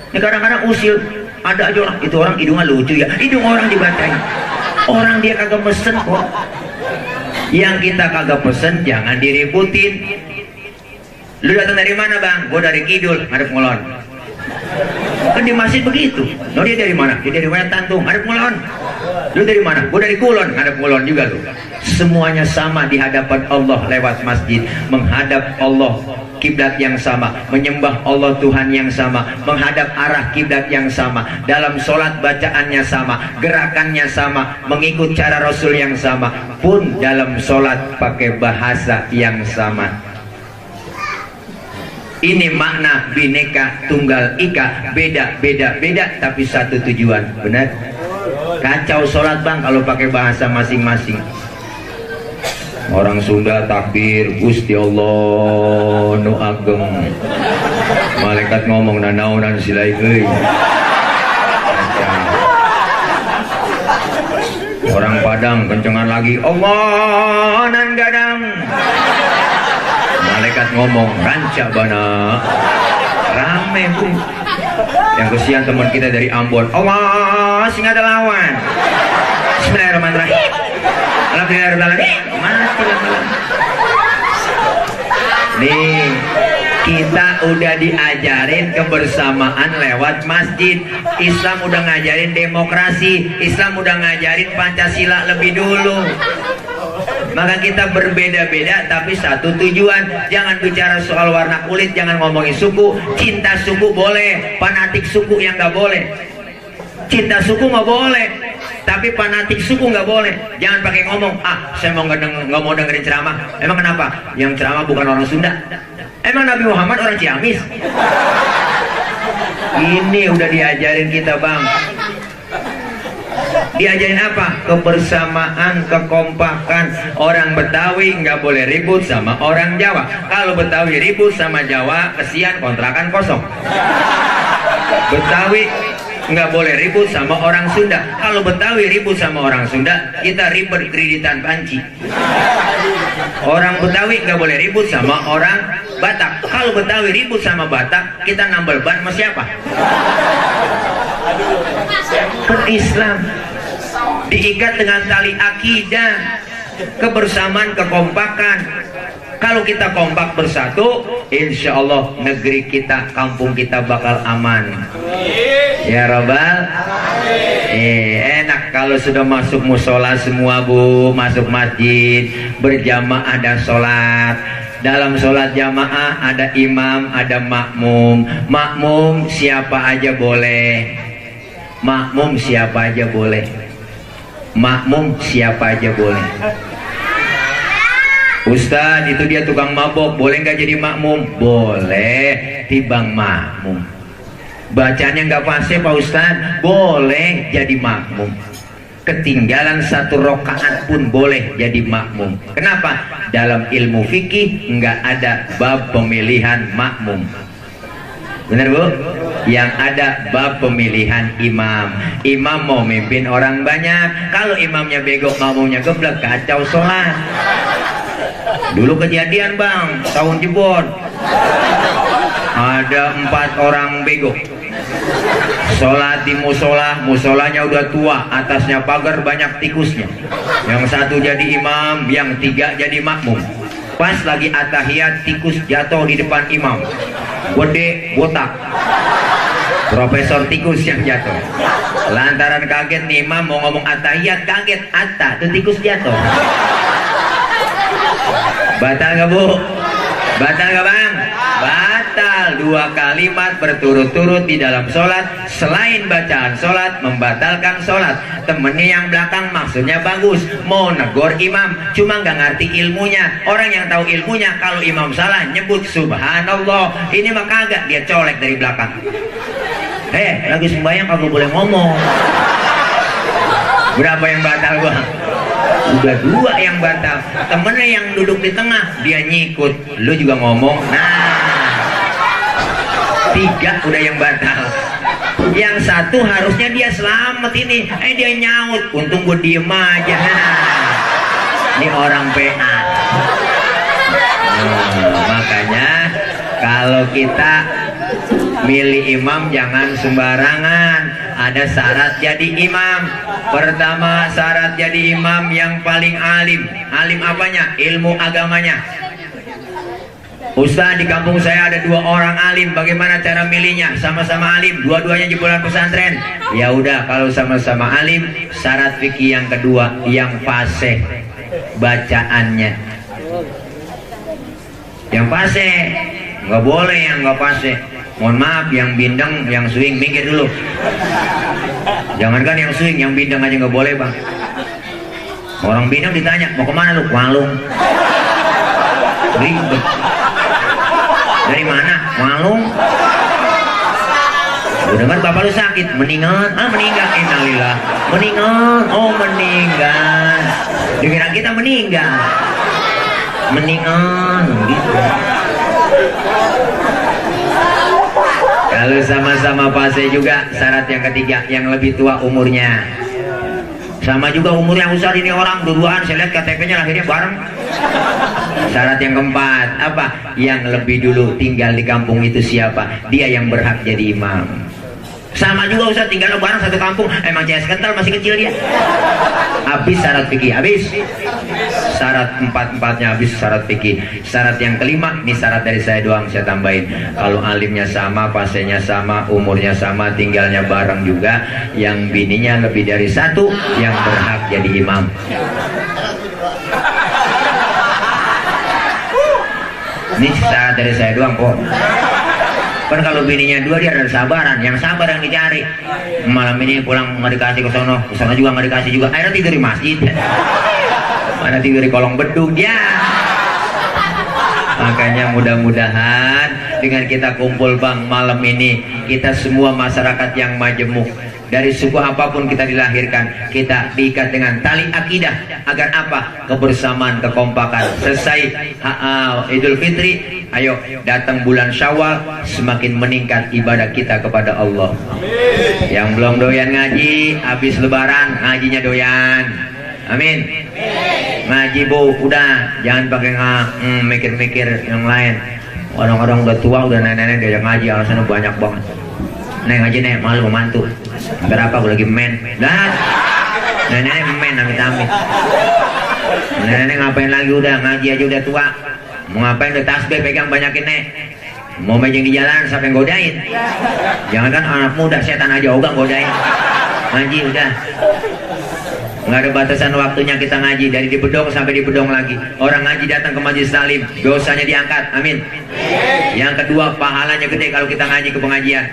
Ini kadang-kadang usil. Ada aja lah, itu orang hidungnya lucu ya. Hidung orang dibacain. Orang dia kagak mesen kok. Yang kita kagak pesen jangan diributin. Lu datang dari mana bang? Gua dari Kidul, ngadep Ngulon. Kan di masjid begitu. No, dia dari mana? Dia dari Wetan tuh, ngadep Ngulon. Lu dari mana? Gua dari Kulon, ngadep Ngulon juga lu. Semuanya sama di hadapan Allah lewat masjid. Menghadap Allah kiblat yang sama, menyembah Allah Tuhan yang sama, menghadap arah kiblat yang sama, dalam sholat bacaannya sama, gerakannya sama, mengikut cara Rasul yang sama, pun dalam sholat pakai bahasa yang sama. Ini makna Bhinneka Tunggal Ika, beda-beda-beda tapi satu tujuan. Benar? Kacau sholat bang kalau pakai bahasa masing-masing. Orang Sunda takbir, Gusti Allah nu ageng. Malaikat ngomong nanaunan silai euy. Orang Padang kencengan lagi, Allah nan gadang. Malaikat ngomong ranca bana. Rame tuh. Yang kesian teman kita dari Ambon, Allah sing ada lawan. Bismillahirrahmanirrahim. Alhamdulillahirrahmanirrahim. Mati lama-lama. Nih, kita udah diajarin kebersamaan lewat masjid. Islam udah ngajarin demokrasi. Islam udah ngajarin Pancasila lebih dulu. Maka kita berbeda-beda tapi satu tujuan. Jangan bicara soal warna kulit, jangan ngomongin suku. Cinta suku boleh, fanatik suku yang nggak boleh. Cinta suku nggak boleh, tapi fanatik suku nggak boleh. Jangan pakai ngomong, saya nggak mau dengerin ceramah. Emang kenapa? Yang ceramah bukan orang Sunda. Emang Nabi Muhammad orang Ciamis? Ini udah diajarin kita bang. Diajarin apa? Kebersamaan, kekompakan. Orang Betawi nggak boleh ribut sama orang Jawa. Kalau Betawi ribut sama Jawa, kesian kontrakan kosong. Betawi nggak boleh ribut sama orang Sunda. Kalau Betawi ribut sama orang Sunda, kita ribet kreditan panci. Orang Betawi nggak boleh ribut sama orang Batak. Kalau Betawi ribut sama Batak, kita nambal ban sama siapa? Islam diikat dengan tali akidah, kebersamaan, kekompakan. Kalau kita kompak bersatu, insya Allah negeri kita, kampung kita bakal aman. Ya Rabbal. Enak kalau sudah masuk musola semua bu, masuk masjid berjamaah dan sholat. Dalam sholat jamaah ada imam, ada makmum. Makmum siapa aja boleh. Makmum siapa aja boleh. Makmum siapa aja boleh. Ustaz itu dia tukang mabok, boleh nggak jadi makmum? Boleh, tibang makmum. Bacanya nggak fase Pak Ustaz, boleh jadi makmum. Ketinggalan satu rokaat pun boleh jadi makmum. Kenapa? Dalam ilmu fikih nggak ada bab pemilihan makmum. Benar bu? Yang ada bab pemilihan imam. Imam mau mimpin orang banyak. Kalau imamnya bego, makmumnya geblek, kacau sholat. Dulu kejadian bang, tahun jebon. Ada 4 orang bego. Sholat di musola, musolanya udah tua, atasnya pagar banyak tikusnya. Yang satu jadi imam, yang 3 jadi makmum. Pas lagi atahiyat, tikus jatuh di depan imam. Gede, botak. Profesor tikus yang jatuh. Lantaran kaget nih imam mau ngomong atahiyat, kaget tuh tikus jatuh. Batal gak bu? Batal gak bang? Batal. 2 kalimat berturut-turut di dalam sholat. Selain bacaan sholat membatalkan sholat. Temennya yang belakang maksudnya bagus, mau negor imam, cuma gak ngerti ilmunya. Orang yang tahu ilmunya kalau imam salah nyebut subhanallah. Ini mah kagak, dia colek dari belakang. Lagi sembahyang kagak boleh ngomong. Berapa yang batal bang? Udah 2 yang batal. Temennya yang duduk di tengah, dia nyikut, lu juga ngomong. Nah, 3 udah yang batal. Yang 1 harusnya dia selamat ini, dia nyaut, untung gue diem aja. Nah, ini orang PA. Makanya kalau kita milih imam jangan sembarangan. Ada syarat jadi imam. Pertama, syarat jadi imam yang paling alim. Alim apanya? Ilmu agamanya. Ustaz, di kampung saya ada 2 orang alim, bagaimana cara milihnya? Sama-sama alim, dua-duanya jebolan pesantren. Ya udah, kalau sama-sama alim, syarat fikih yang kedua, yang fasih bacaannya. Yang fasih, nggak boleh yang nggak fasih. Mohon maaf, yang bindeng, yang swing, minggir dulu. Jangankan yang swing, yang bindeng aja nggak boleh bang. Orang bindeng ditanya, mau kemana lu? Walung. Ribet. Dari mana? Walung. Udah kan bapak lu sakit, meninggal, meninggal, innalillah, meninggal, oh meninggal, dikira kita meninggal, gitu. Kalau sama-sama fase juga syarat yang ketiga, yang lebih tua umurnya. Sama juga umurnya Ustaz, ini orang dua-duaan, saya lihat KTP-nya lahirnya bareng. Syarat yang keempat, apa? Yang lebih dulu tinggal di kampung itu siapa? Dia yang berhak jadi imam. Sama juga Ustaz, tinggal bareng satu kampung, emang CS kental masih kecil dia. Habis syarat fikih, habis. Syarat empat-empatnya habis syarat fikih. Syarat yang kelima, ini syarat dari saya doang, saya tambahin. Kalau alimnya sama, fasenya sama, umurnya sama, tinggalnya bareng juga, yang bininya lebih dari satu, yang berhak jadi imam. Ini syarat dari saya doang kok. Kan kalau bininya dua dia ada sabaran, yang sabar yang dicari. Malam ini pulang nggak dikasih ke sono juga nggak dikasih juga. Akhirnya tidur di masjid. Mana tidur di kolong bedung ya. Makanya mudah-mudahan dengan kita kumpul bang malam ini, kita semua masyarakat yang majemuk, dari suku apapun kita dilahirkan, kita diikat dengan tali akidah agar apa? Kebersamaan, kekompakan. Selesai Idul Fitri, ayo datang bulan Syawal, semakin meningkat ibadah kita kepada Allah. Yang belum doyan ngaji, habis lebaran ngajinya doyan. Amin. Ngaji bu, udah jangan pakai mikir-mikir yang lain. Orang-orang udah tua, udah nenek-nenek diajak ngaji, alasannya banyak banget. Nek ngaji nek, malu membantu. Berapa gue lagi men? Dah, nenek men amit-amit. Nenek ngapain lagi, udah ngaji aja udah tua. Mau ngapain, udah tasbih pegang banyakin nek. Mau mejeng di jalan sampai godain. Jangan kan anak muda, setan aja ogah godain. Ngaji udah. Nggak ada batasan waktunya kita ngaji, dari di bedong sampai di bedong lagi. Orang ngaji datang ke majelis taklim, dosanya diangkat. Amin. Yang kedua, pahalanya gede kalau kita ngaji ke pengajian.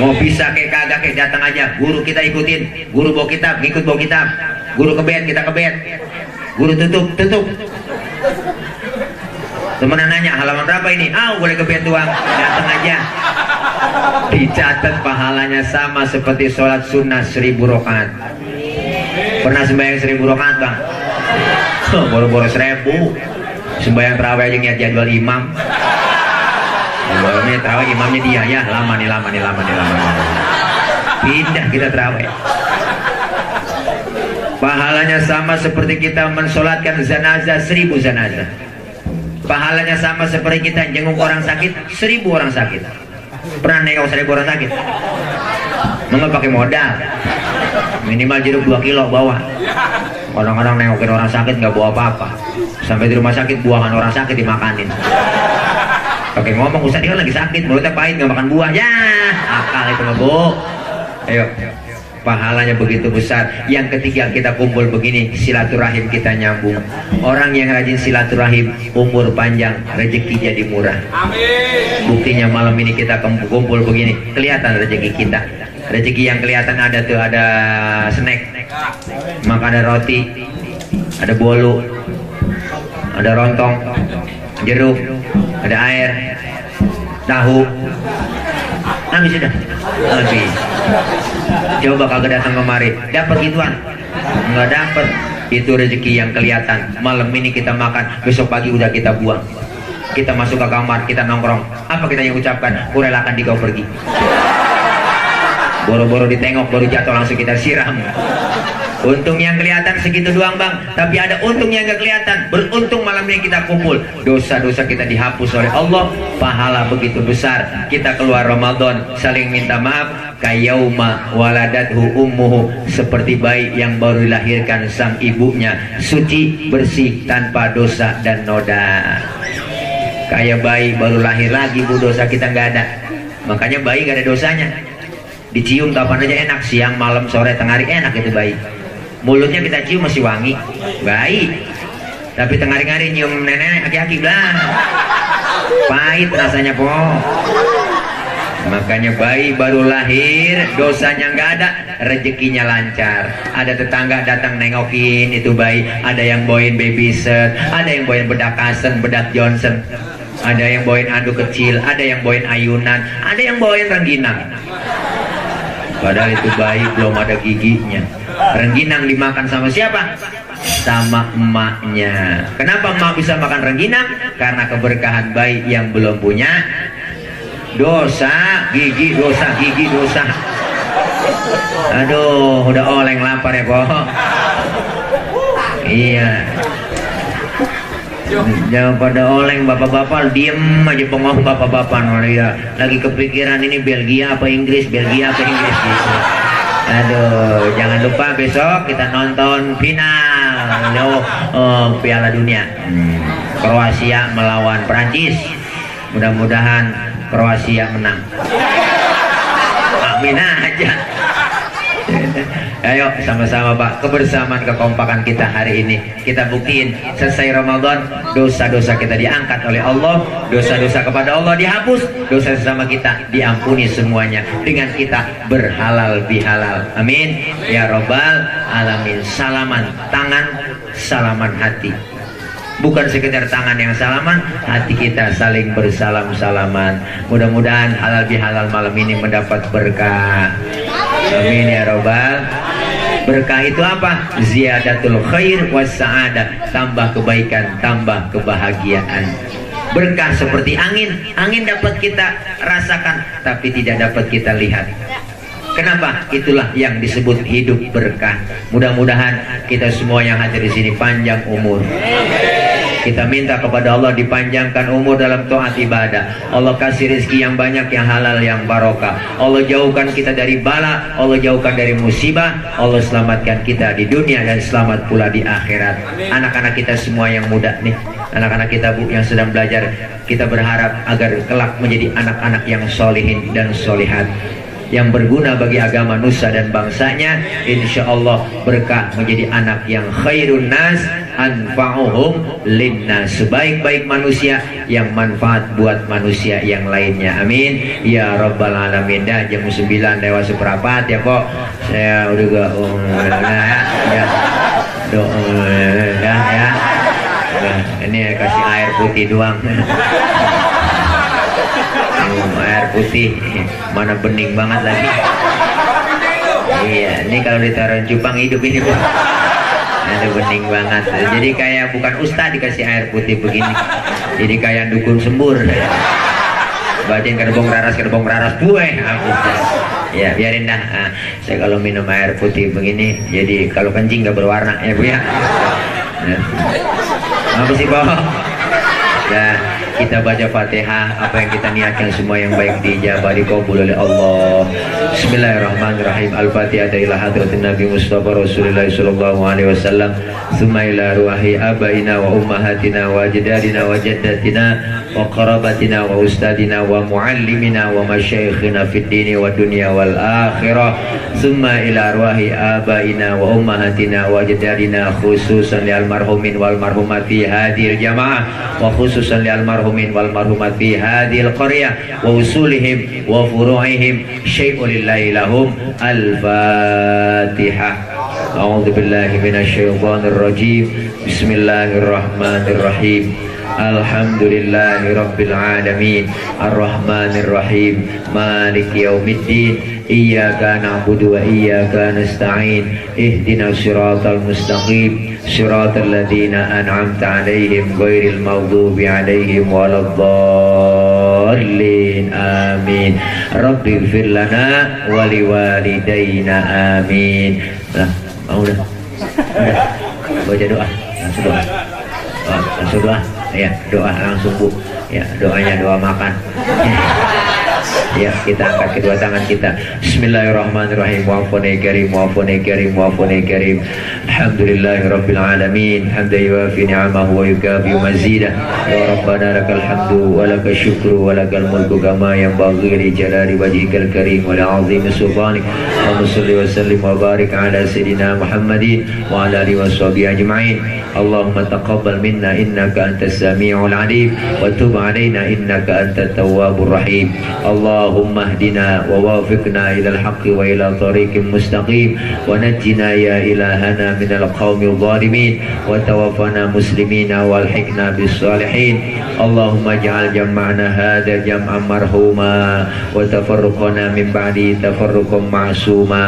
Mau bisa kayak kagak kayak datang aja. Guru kita ikutin, guru bawa kitab, ngikut bawa kitab. Guru ke bed, kita ke bed. Guru tutup. Temenan nanya, halaman berapa ini? Boleh ke bed doang. Datang aja. Dicatat pahalanya sama seperti sholat sunnah 1000 rakaat. Pernah sembahyang 1000 rakaat bang? Boro-boro 1000. Sembahyang terawih aja niat jadwal imam. Ini terawih imamnya dia, ya lama nih. Pindah kita terawih. Pahalanya sama seperti kita mensolatkan zanazah 1000 zanazah. Pahalanya sama seperti kita jenguk orang sakit 1000 orang sakit. Pernah nengok 1000 orang sakit? Nggak pakai modal. Minimal jeruk 2 kilo bawa. Orang-orang nengokin orang sakit nggak bawa apa-apa. Sampai di rumah sakit buahan orang sakit dimakanin. Pakai ngomong, Ustaz dia kan lagi sakit, mulutnya pahit nggak makan buah. Ya, akal itu nggak bu. Ayo, pahalanya begitu besar. Yang ketiga, kita kumpul begini, silaturahim kita nyambung. Orang yang rajin silaturahim, umur panjang, rezeki jadi murah. Amin. Buktinya malam ini kita kumpul begini, kelihatan rezeki kita. Rezeki yang kelihatan ada tuh, ada snack, maka ada roti, ada bolu, ada rontong, jeruk, ada air, tahu. Habis sudah. Habis. Coba kagak datang kemari, dapat gituan? Nggak dapat. Itu rezeki yang kelihatan. Malam ini kita makan, besok pagi udah kita buang. Kita masuk ke kamar, kita nongkrong. Apa kita yang ucapkan? Kurelakan di kau pergi. Boro-boro ditengok baru jatuh langsung kita siram. Untung yang kelihatan segitu doang bang, tapi ada untung yang gak kelihatan. Beruntung malam ini kita kumpul, dosa-dosa kita dihapus oleh Allah, pahala begitu besar. Kita keluar Ramadan saling minta maaf, kayauma waladathu ummuhu, seperti bayi yang baru dilahirkan sang ibunya, suci bersih tanpa dosa dan noda. Kayak bayi baru lahir lagi bu, dosa kita nggak ada. Makanya bayi gak ada dosanya. Dicium kapan aja enak, siang, malam, sore, tengah hari enak itu bayi. Mulutnya kita cium masih wangi, bayi. Tapi tengah hari nyium nenek aki-aki lah, pahit rasanya po. Makanya bayi baru lahir, dosanya nggak ada, rezekinya lancar. Ada tetangga datang nengokin itu bayi, ada yang bawain baby set, ada yang bawain bedak Kasen, bedak Johnson, ada yang bawain anduk kecil, ada yang bawain ayunan, ada yang bawain rengginang. Padahal itu bayi belum ada giginya. Rengginang dimakan sama siapa? Sama emaknya. Kenapa emak bisa makan rengginang? Karena keberkahan bayi yang belum punya dosa gigi, dosa gigi, dosa. Aduh, udah oleng lapar ya, Pok. Iya. Jangan pada oleng bapak-bapak, diem aja bengong bapak-bapak. Ya, lagi kepikiran ini Belgia apa Inggris, Belgia apa Inggris gitu. Aduh, jangan lupa besok kita nonton final Piala Dunia. Kroasia melawan Prancis. Mudah-mudahan Kroasia menang. Amin aja. Ayo sama-sama Pak, kebersamaan kekompakan kita hari ini kita buktiin. Selesai Ramadan, dosa-dosa kita diangkat oleh Allah, dosa-dosa kepada Allah dihapus, dosa sesama kita diampuni semuanya dengan kita berhalal bihalal. Amin ya robbal alamin. Salaman tangan, salaman hati. Bukan sekedar tangan yang salaman, hati kita saling bersalam-salaman. Mudah-mudahan halal bihalal malam ini mendapat berkah. Amin ya robbal. Berkah itu apa? Ziyadatul khair was sa'adah. Tambah kebaikan, tambah kebahagiaan. Berkah seperti angin. Angin dapat kita rasakan, tapi tidak dapat kita lihat. Kenapa? Itulah yang disebut hidup berkah. Mudah-mudahan kita semua yang hadir di sini panjang umur. Kita minta kepada Allah dipanjangkan umur dalam taat ibadah. Allah kasih rezeki yang banyak, yang halal, yang barokah. Allah jauhkan kita dari bala, Allah jauhkan dari musibah, Allah selamatkan kita di dunia dan selamat pula di akhirat. Anak-anak kita semua yang muda nih, anak-anak kita Bu yang sedang belajar, kita berharap agar kelak menjadi anak-anak yang solihin dan solihat, yang berguna bagi agama nusa dan bangsanya. Insya Allah berkah menjadi anak yang khairun nas anfa'uhum linnas, sebaik-baik manusia yang manfaat buat manusia yang lainnya. Amin ya rabbal alamin. Dah jam 9 lewat seperempat ya Pok, saya udah gak ya ya. Nah, ini kasih air putih doang. Air putih mana bening banget lagi. Iya, ini kalau ditaruh cupang hidup ini Pak. Ada bening banget. Jadi kayak bukan ustaz dikasih air putih begini. Jadi kayak dukun sembur. Bacain kerbong raras bueh. Ya biarin dah. Saya kalau minum air putih begini, jadi kalau kencing nggak berwarna ya Bu ya. Apa sih Pak? Ya, kita baca Fatihah, apa yang kita niatkan semua yang baik dijabah, dikabul oleh Allah. Bismillahirrahmanirrahim. Al-Fatihah ila hadratin Nabi Mustafa Rasulullah sallallahu alaihi wasallam. Tsumma ila ruhi abaina wa ummahatina wa ajdadina wa jaddatina wa qarabatina wa ustadina wa muallimina wa masyayikhina fid dini wa dunya wal akhirah. Tsumma ila ruhi abaina wa ummahatina wa ajdadina khususan lil marhumin wal marhumat fi hadhil jamaah wa khususan lil marhumin wal marhumat fi hadhil qaryah wa usulihim wa furu'ihim syai'un lillahi lahum. Al-Fatihah. A'udzu billahi minasy syaithanir rajim. Bismillahirrahmanirrahim. Alhamdulillahi rabbil alamin. Arrahmanir rahim. Maliki yaumiddin. Iyyaka na'budu wa iyyaka nasta'in. Ihdinas siratal mustaqim. Siratal ladzina an'amta 'alaihim ghairil maghdubi 'alaihim waladdallin. Amin. Rabbighfir lana wa liwalidayna. Amin. Nah, udah. Baca doa. Langsung doa. Langsung doa. Ya, doa langsung Bu. Ya, doanya doa makan. Ya, kita angkat kedua tangan kita. Bismillahirrahmanirrahim. Wa'afuni karim, wa'afuni karim, wa'afuni karim. Alhamdulillahirabbil alamin. Hamdan yuwafi ni'amahu wa yukafi mazidah. Ya Rabbana lakal hamdu wa lakal syukru wa lakal mulku kama yanbaghi li jalali wajhikal karim wa li'azimi sultanik. Allahumma shalli wa sallim wa barik ala sayyidina Muhammadin wa ala alihi wa sahbihi ajma'in. Allahumma taqabbal minna innaka antas sami'ul 'alim wa tub 'alaina innaka antat tawwabur rahim. اللهم اهدنا ووافقنا إلى الحق وإلى طريق مستقيم ونجنا يا إلهنا من القوم الظالمين وتوفنا مسلمين والحقنا بالصالحين اللهم اجعل جمعنا هذا جمعا مرحوما وتفرقنا من بعده تفرقا معصوما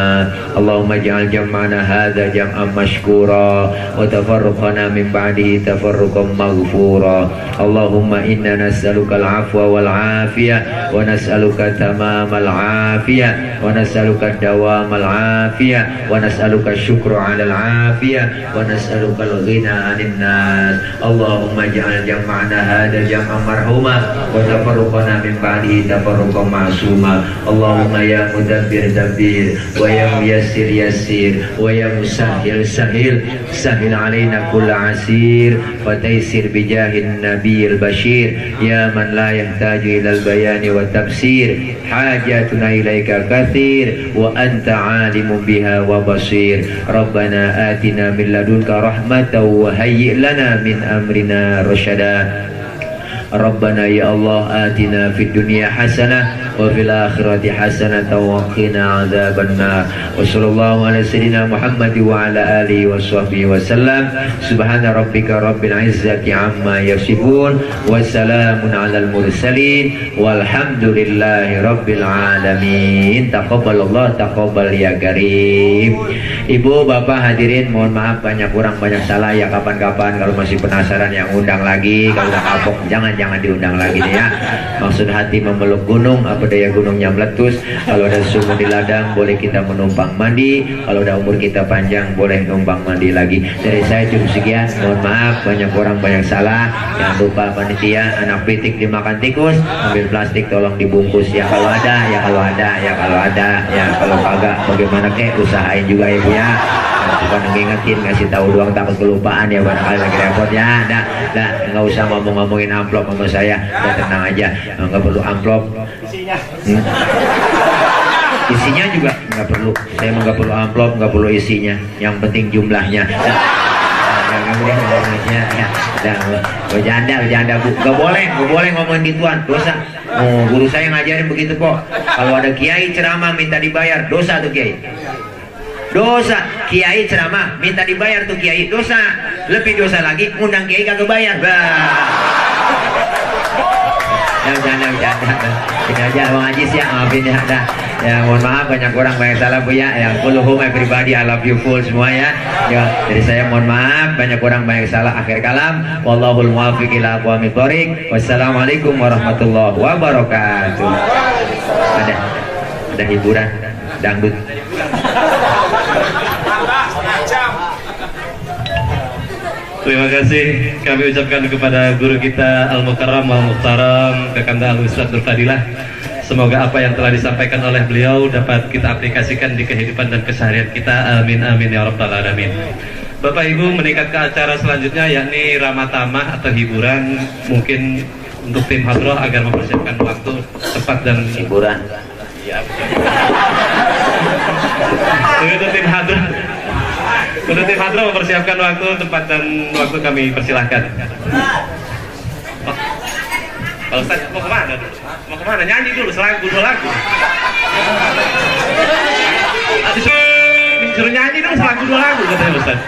اللهم اجعل جمعنا هذا جمعا مشكورا وتفرقنا من بعده تفرقا مغفورا اللهم إنا نسألك العفو والعافية ونسألك تمام العافية ونسألك الدوام العافية ونسألك الشكر على العافية ونسألك الغنى عن الناس اللهم اجعل جمعنا هذا جمعا مرحوما وتفرقنا من بعده تفرقا معصوما اللهم يا مدبر دبير ويا ميسر يسير ويا مسهل سهل سهل علينا كل عسير وتيسر بجاه النبي البشير يا من لا يحتاج إلى البيان والتفسير حاجاتنا إليك كثير وأنت عالم بها وبصير ربنا آتنا من لدنك رحمة وهيئ لنا من أمرنا رشدا ربنا يا الله آتنا في الدنيا حسنة وفي الآخرة حسنة وقنا عذاب النار وصلى الله على سيدنا محمد وعلى آله وصحبه وسلم سبحان ربك رب العزة عما يصفون وسلام على المرسلين والحمد لله رب العالمين تقبل الله تقبل ya karim. Ibu bapak hadirin mohon maaf banyak kurang banyak salah ya kapan-kapan kalau masih penasaran yang undang lagi kalau udah kapok jangan diundang lagi nih ya. Maksud hati memeluk gunung apa daya gunungnya meletus. Kalau ada sumur di ladang boleh kita menumpang mandi. Kalau udah umur kita panjang boleh numpang mandi lagi. Dari saya cukup sekian. Mohon maaf banyak orang banyak salah. Jangan lupa panitia anak pitik dimakan tikus. Ambil plastik tolong dibungkus ya kalau ada ya kalau ada ya kalau ada ya kalau kagak bagaimana kek usahain juga ibu ya. Bukan ngingetin ngasih tahu doang takut kelupaan ya barangkali lagi repot ya. Dah nggak usah ngomongin amplop sama saya. Udah tenang aja nggak perlu amplop. Isinya juga nggak perlu. Saya mah nggak perlu amplop nggak perlu isinya. Yang penting jumlahnya. Bercanda bu. Gak boleh ngomongin gituan, dosa. Guru saya ngajarin begitu kok. Kalau ada kiai ceramah minta dibayar, dosa tuh kiai. Dosa, kiai ceramah minta dibayar tuh kiai, dosa. Lebih dosa lagi ngundang kiai kagak bayar. Bercanda. Ini aja Bang Ajis ya, maafin ya. Ya mohon maaf banyak orang banyak salah bu ya. Yang kulluhum everybody I love you full semua ya. Ya dari saya mohon maaf banyak orang banyak salah. Akhir kalam wallahul muwaffiq ila aqwamit thoriq. Wassalamualaikum warahmatullahi wabarakatuh. Ada hiburan dangdut. Terima kasih kami ucapkan kepada guru kita Al-Mukarram Al-Muhtaram Kakanda Al-Ustadz Nurfadilah. Semoga apa yang telah disampaikan oleh beliau dapat kita aplikasikan di kehidupan dan keseharian kita. Amin amin ya rabbal alamin. Bapak Ibu meningkat ke acara selanjutnya yakni Ramah Tamah atau hiburan. Mungkin untuk tim hadroh agar mempersiapkan waktu tepat dan Hiburan. Ya. Untuk tim hadroh. Untuk tim hadroh mempersiapkan waktu tempat dan waktu kami persilahkan. Kalau Ustaz mau kemana dulu? Mau kemana? Nyanyi dulu selagu 2 lagu. Disuruh nyanyi dulu selagu 2 lagu katanya Ustaz.